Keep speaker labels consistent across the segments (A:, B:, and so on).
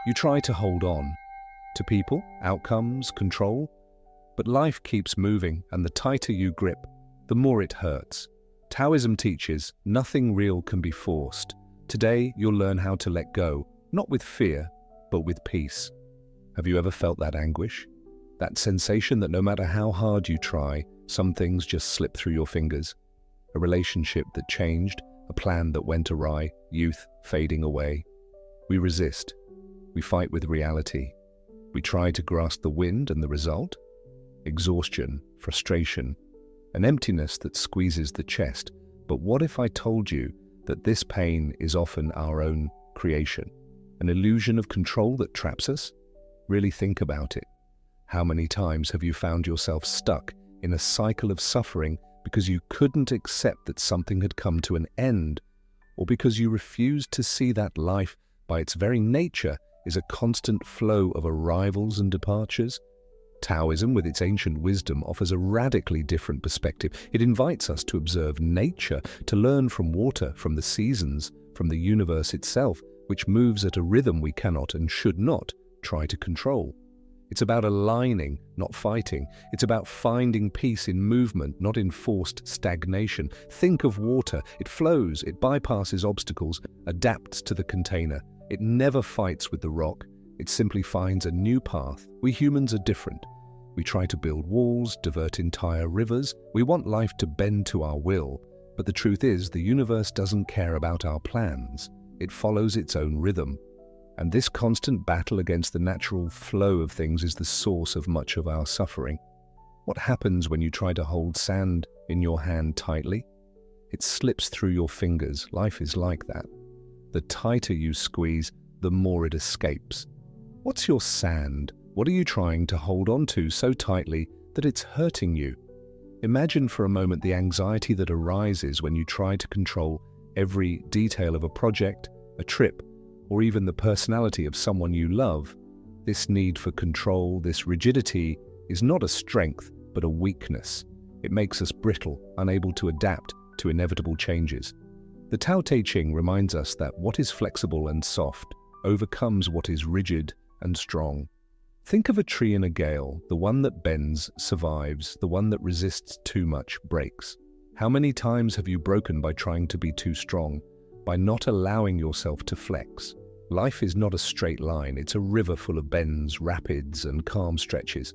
A: You try to hold on to people, outcomes, control, but life keeps moving, and the tighter you grip, the more it hurts. Taoism teaches nothing real can be forced. Today, you'll learn how to let go, not with fear, but with peace. Have you ever felt that anguish? That sensation that no matter how hard you try, some things just slip through your fingers? A relationship that changed, a plan that went awry, youth fading away. We resist. We fight with reality. We try to grasp the wind, and the result? Exhaustion, frustration, an emptiness that squeezes the chest. But what if I told you that this pain is often our own creation? An illusion of control that traps us? Really think about it. How many times have you found yourself stuck in a cycle of suffering because you couldn't accept that something had come to an end, or because you refused to see that life, by its very nature, is a constant flow of arrivals and departures? Taoism, with its ancient wisdom, offers a radically different perspective. It invites us to observe nature, to learn from water, from the seasons, from the universe itself, which moves at a rhythm we cannot and should not try to control. It's about aligning, not fighting. It's about finding peace in movement, not in forced stagnation. Think of water. It flows, it bypasses obstacles, adapts to the container. It never fights with the rock. It simply finds a new path. We humans are different. We try to build walls, divert entire rivers. We want life to bend to our will. But the truth is, the universe doesn't care about our plans. It follows its own rhythm. And this constant battle against the natural flow of things is the source of much of our suffering. What happens when you try to hold sand in your hand tightly? It slips through your fingers. Life is like that. The tighter you squeeze, the more it escapes. What's your sand? What are you trying to hold on to so tightly that it's hurting you? Imagine for a moment the anxiety that arises when you try to control every detail of a project, a trip, or even the personality of someone you love. This need for control, this rigidity, is not a strength, but a weakness. It makes us brittle, unable to adapt to inevitable changes. The Tao Te Ching reminds us that what is flexible and soft overcomes what is rigid and strong. Think of a tree in a gale. The one that bends survives, the one that resists too much breaks. How many times have you broken by trying to be too strong, by not allowing yourself to flex? Life is not a straight line, it's a river full of bends, rapids, and calm stretches.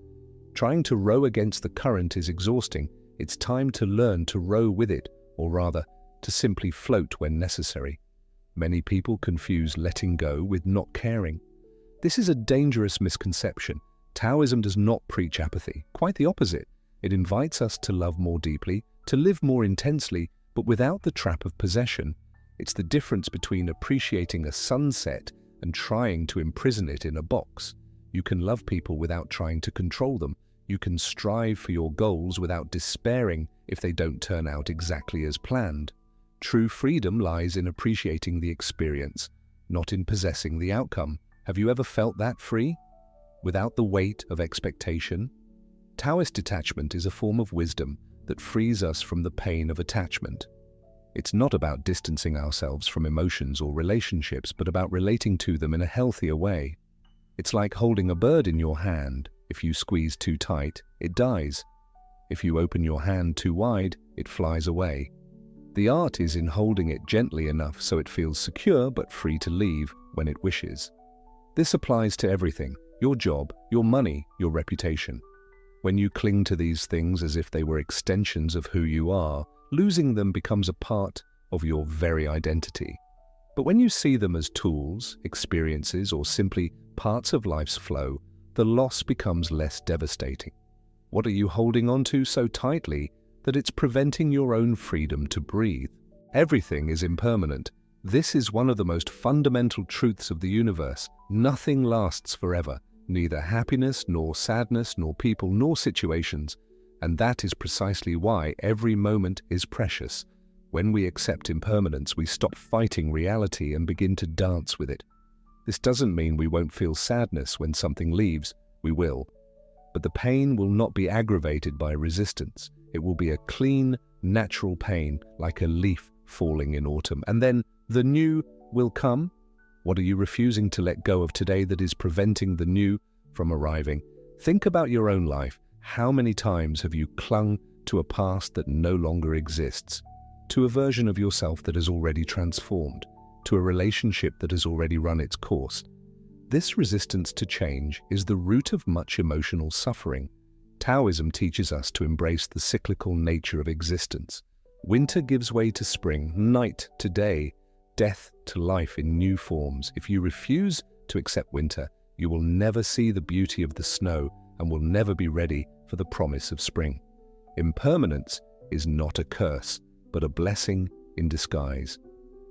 A: Trying to row against the current is exhausting. It's time to learn to row with it, or rather, to simply float when necessary. Many people confuse letting go with not caring. This is a dangerous misconception. Taoism does not preach apathy, quite the opposite. It invites us to love more deeply, to live more intensely, but without the trap of possession. It's the difference between appreciating a sunset and trying to imprison it in a box. You can love people without trying to control them. You can strive for your goals without despairing if they don't turn out exactly as planned. True freedom lies in appreciating the experience, not in possessing the outcome. Have you ever felt that free? Without the weight of expectation? Taoist detachment is a form of wisdom that frees us from the pain of attachment. It's not about distancing ourselves from emotions or relationships, but about relating to them in a healthier way. It's like holding a bird in your hand. If you squeeze too tight, it dies. If you open your hand too wide, it flies away. The art is in holding it gently enough so it feels secure but free to leave when it wishes. This applies to everything: your job, your money, your reputation. When you cling to these things as if they were extensions of who you are, losing them becomes a part of your very identity. But when you see them as tools, experiences, or simply parts of life's flow, the loss becomes less devastating. What are you holding on to so tightly that it's preventing your own freedom to breathe? Everything is impermanent. This is one of the most fundamental truths of the universe. Nothing lasts forever, neither happiness, nor sadness, nor people, nor situations. And that is precisely why every moment is precious. When we accept impermanence, we stop fighting reality and begin to dance with it. This doesn't mean we won't feel sadness when something leaves. We will. But the pain will not be aggravated by resistance. It will be a clean, natural pain, like a leaf falling in autumn. And then the new will come. What are you refusing to let go of today that is preventing the new from arriving? Think about your own life. How many times have you clung to a past that no longer exists? To a version of yourself that has already transformed? To a relationship that has already run its course? This resistance to change is the root of much emotional suffering. Taoism teaches us to embrace the cyclical nature of existence. Winter gives way to spring, night to day, death to life in new forms. If you refuse to accept winter, you will never see the beauty of the snow and will never be ready for the promise of spring. Impermanence is not a curse, but a blessing in disguise.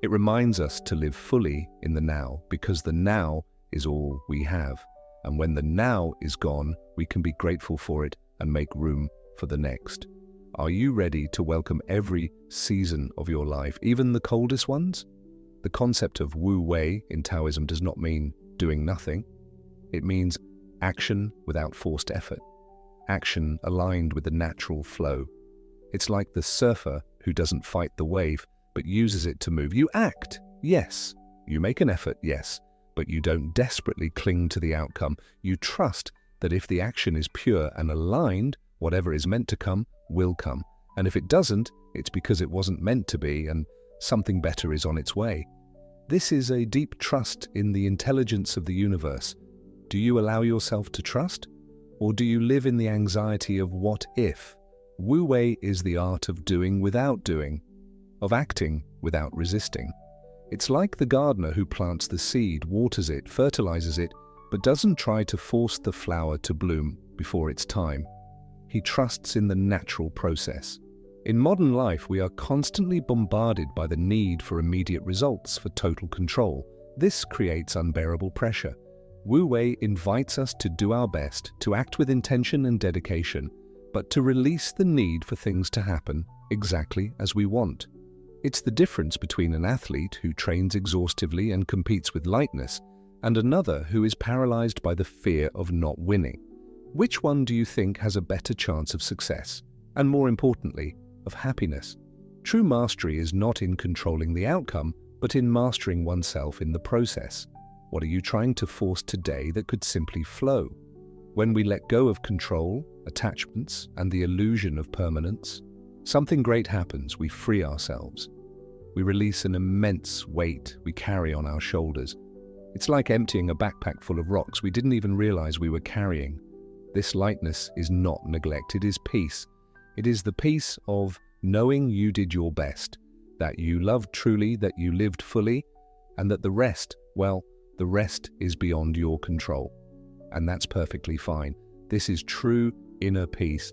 A: It reminds us to live fully in the now, because the now is all we have. And when the now is gone, we can be grateful for it and make room for the next. Are you ready to welcome every season of your life, even the coldest ones? The concept of Wu Wei in Taoism does not mean doing nothing. It means action without forced effort, action aligned with the natural flow. It's like the surfer who doesn't fight the wave, but uses it to move. You act, yes. You make an effort, yes. But you don't desperately cling to the outcome. You trust that if the action is pure and aligned, whatever is meant to come will come. And if it doesn't, it's because it wasn't meant to be and something better is on its way. This is a deep trust in the intelligence of the universe. Do you allow yourself to trust? Or do you live in the anxiety of what if? Wu Wei is the art of doing without doing, of acting without resisting. It's like the gardener who plants the seed, waters it, fertilizes it, but doesn't try to force the flower to bloom before its time. He trusts in the natural process. In modern life, we are constantly bombarded by the need for immediate results, for total control. This creates unbearable pressure. Wu Wei invites us to do our best, to act with intention and dedication, but to release the need for things to happen exactly as we want. It's the difference between an athlete who trains exhaustively and competes with lightness, and another who is paralyzed by the fear of not winning. Which one do you think has a better chance of success? And more importantly, of happiness? True mastery is not in controlling the outcome, but in mastering oneself in the process. What are you trying to force today that could simply flow? When we let go of control, attachments, and the illusion of permanence, something great happens. We free ourselves. We release an immense weight we carry on our shoulders. It's like emptying a backpack full of rocks we didn't even realize we were carrying. This lightness is not neglect, it is peace. It is the peace of knowing you did your best, that you loved truly, that you lived fully, and that the rest, well, the rest is beyond your control. And that's perfectly fine. This is true inner peace.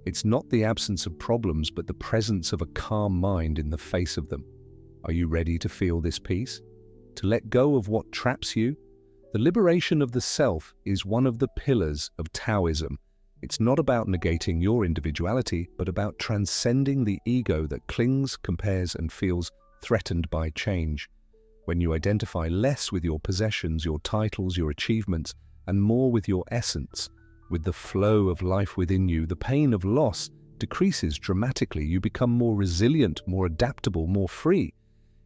A: It's not the absence of problems, but the presence of a calm mind in the face of them. Are you ready to feel this peace? To let go of what traps you? The liberation of the self is one of the pillars of Taoism. It's not about negating your individuality, but about transcending the ego that clings, compares, and feels threatened by change. When you identify less with your possessions, your titles, your achievements, and more with your essence, with the flow of life within you, the pain of loss decreases dramatically. You become more resilient, more adaptable, more free.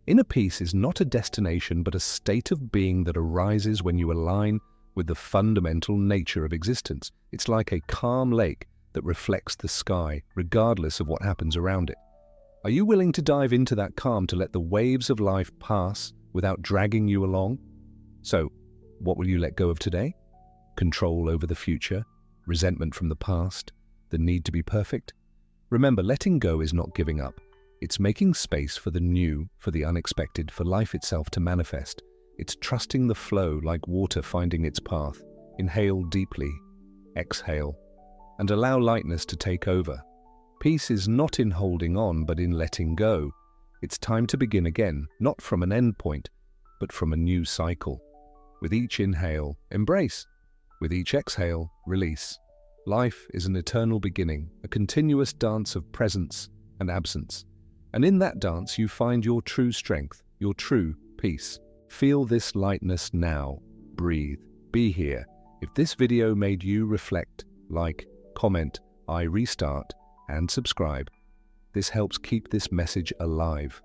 A: Inner peace is not a destination, but a state of being that arises when you align with the fundamental nature of existence. It's like a calm lake that reflects the sky, regardless of what happens around it. Are you willing to dive into that calm, to let the waves of life pass without dragging you along? So, what will you let go of today? Control over the future, resentment from the past, the need to be perfect? Remember, letting go is not giving up. It's making space for the new, for the unexpected, for life itself to manifest. It's trusting the flow like water finding its path. Inhale deeply, exhale, and allow lightness to take over. Peace is not in holding on, but in letting go. It's time to begin again, not from an end point, but from a new cycle. With each inhale, embrace. With each exhale, release. Life is an eternal beginning, a continuous dance of presence and absence. And in that dance, you find your true strength, your true peace. Feel this lightness now. Breathe. Be here. If this video made you reflect, like, comment, I restart, and subscribe. This helps keep this message alive.